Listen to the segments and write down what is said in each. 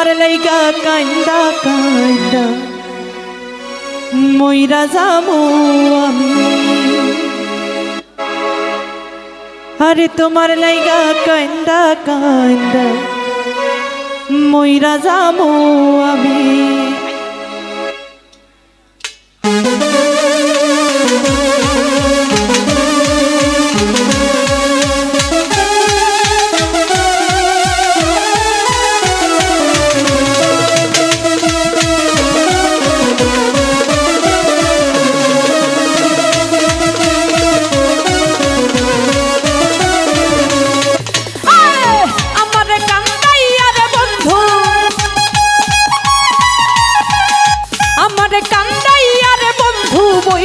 তোমার লাইগা কান্দা কান্দা মইরা যামু আমি। আরে তোমার লাইগা কান্দা কান্দা মইরা যামু আমি।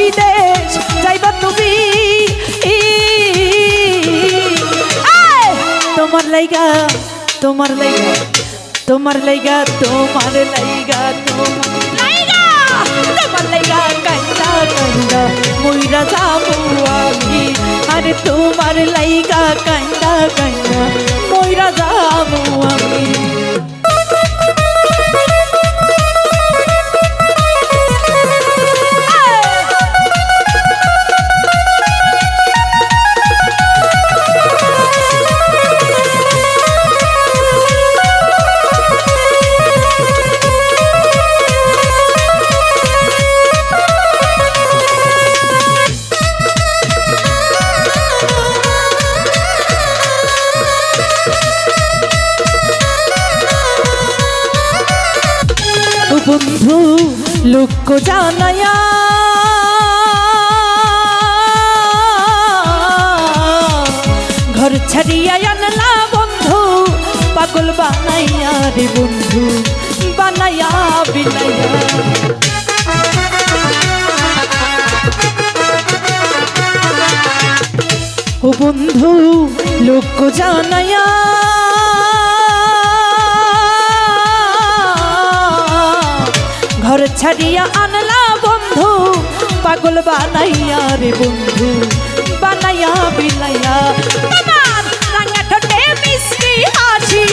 বিদেশ যাইবা তুমি, তোমার লাইগা তোমার লাইগা তোমার লাইগা তোমার লাইগা তোমার লাইগা কান্দা কান্দা মইরা যাবো আমি। আরে তোমার লাইগা কান্দা কান্দা মইরা যাবো আমি। বন্ধু লোক জানায়া ঘর ছাড়িয়া আনলা বন্ধু, পাগল বানাইয়া রে বন্ধু বানাইয়া বিলাইয়া। ও বন্ধু লোক জানায়া ঘর ছাড়িয়া আনলা বন্ধু, পাগল বানাইয়া রে বন্ধু বানাইয়া বিলাইয়া। তোমার রাঙা ঠোঁটে মিষ্টি হাসি,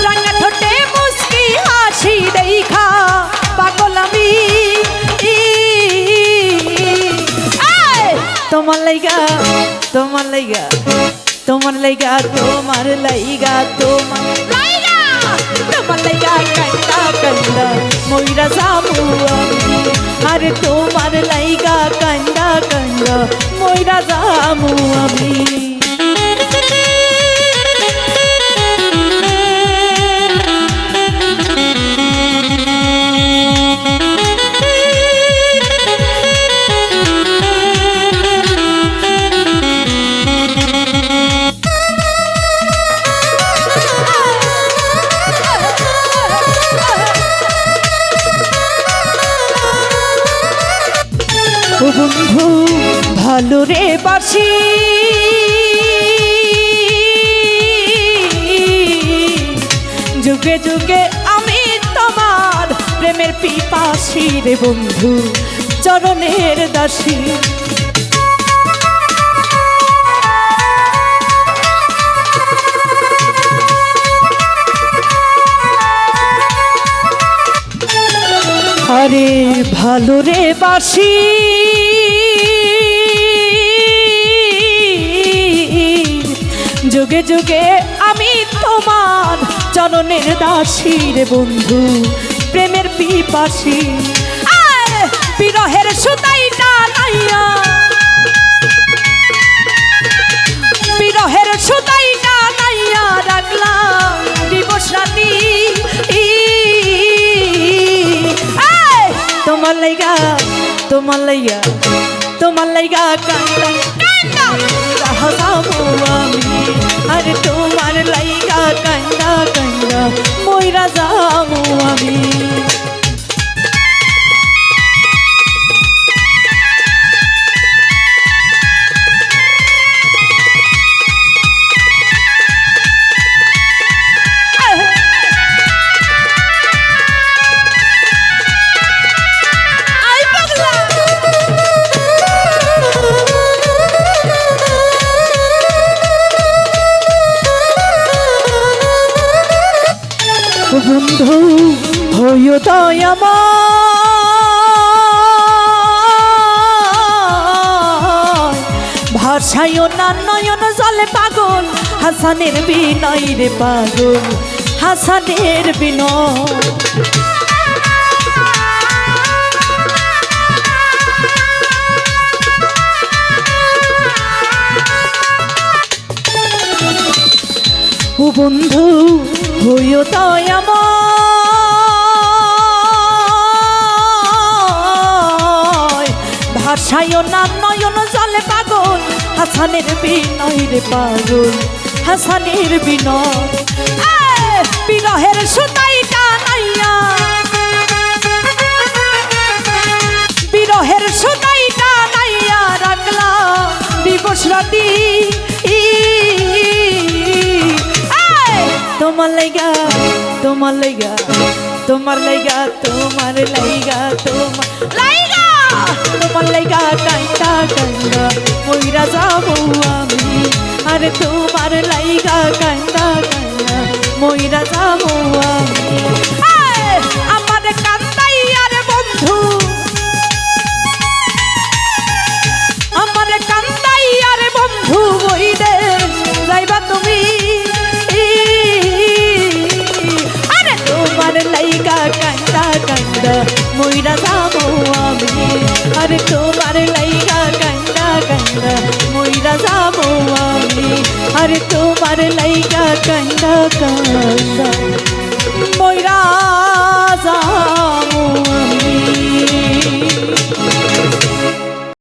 রাঙা ঠোঁটে মুস্কি হাসি দেখা পাগল আমি। তোমার লাইগা তোমার লাইগা তোমার লাইগা তোমার লাইগা তোমার লাইগা তোমার লাইগা কান্দা কান্দা মইরা যাবো আমি। আরে তোমার লাইগা কান্দা কান্দা মইরা যাবো আমি। বন্ধু ভালো রে বাসি, যুগে যুগে আমি তোমার প্রেমের পিপাসী রে বন্ধু চরণের দাসী। আরে ভালো রে বাসি যুগে যুগে আমি তোমার চরণের দাসী রে বন্ধু প্রেমের পিপাসী। বিরহের সুতাইটা নাইয়া, বিরহের সুতাইটা নাইয়া রাখলাম দিবস রাতি। তোমার লাইগা তোমার লাইগা তোমার লাইগা কান্দা কান্দা যাবো আমি। আরে তোমার লাইগা কান্দা কান্দা মইরা যাবো আমি। ও বন্ধু হইও দয়াময় ভাষায়ও না নয়ন জলে পাগল হাসানের বিনয় রে পাগল হাসানের বিনয় ও বন্ধু হইও দয়াময় ভাষায়ও না নয়ন জলে পাগল হাসানের বিনয় রে পাগল হাসানের বিনয় বিরহের সুতাই টানাইয়া বিরহের সুতাই টানাইয়া রাখলাম দিবস রাতি তোমার লাইগা তোমার লাইগা তোমার লাইগা তোমার লাইগা তোমার লাইগা তোমার লাইগা কাইন্দা কাইন্দা মইরা যাবো আমি আরে তোমার লাইগা কাইন্দা কাইন্দা মইরা যাবো আমি আমার কান্দাই আরে বন্ধু আমার কান্দাই আরে বন্ধু ওই দে যাইবা তুমি তোমার লাইগা কান্দা কান্দা মইরা যাবো আমি আরে তোমার লাইগা কান্দা কান্দা মইরা যাবো আমি আরে তোমার লাইগা কান্দা কান্দা মইরা যাবো